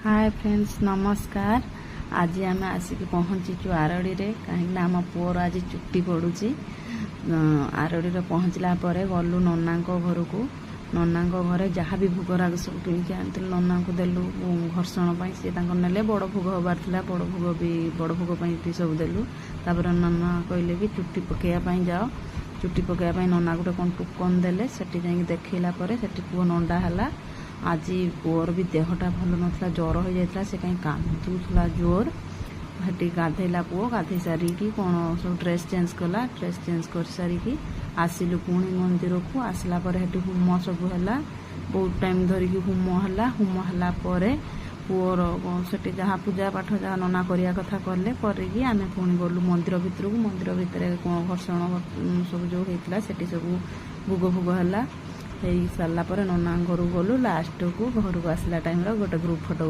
Hi friends नमस्कार। आज आम आसिक पहुँचीचु आरड़ी रे कहीं आम पुअर आज चुट्टी पड़ुची। आरड़ी रे पहुँचला परे गलु नना घर को। नना घरे जहाँ भी भोगराग सब किणिक आनी नना को देलु घर्षण सी ने बड़ भोग हबार था बड़ भोग भी बड़ भोग भी सब देलु। तापर नना कहले कि चुट्टी पकड़ापी जाओ। चुट्टी पकड़ापी नना गोटे कौन टोकन देले सेठी जाई देखला सेठी पुओ नंडा है। आज पुअर भी देहटा भल नाला ज्वर हो जाता से कहीं कांदुला जोर। हेटी गाधेला पुओ गाधे सारिकी कौन सब ड्रेस चेंज कला। ड्रेस चेंज कर सारिकी आसिलु पुणी मंदिर को। आसला पर हेटी होम सब है बहुत टाइम धरिकी होम है। होम है पुअर से जहाँ पूजा पाठ जहाँ नना करिया कथा कले करिकी आमे पुणी गलु मंदिर भितर को। मंदिर भितर घर्षण सब जो होता से सब भोग भोग है। सारा नना घर गलु लास्ट को घर को आसला टाइम गोटे ग्रुप फोटो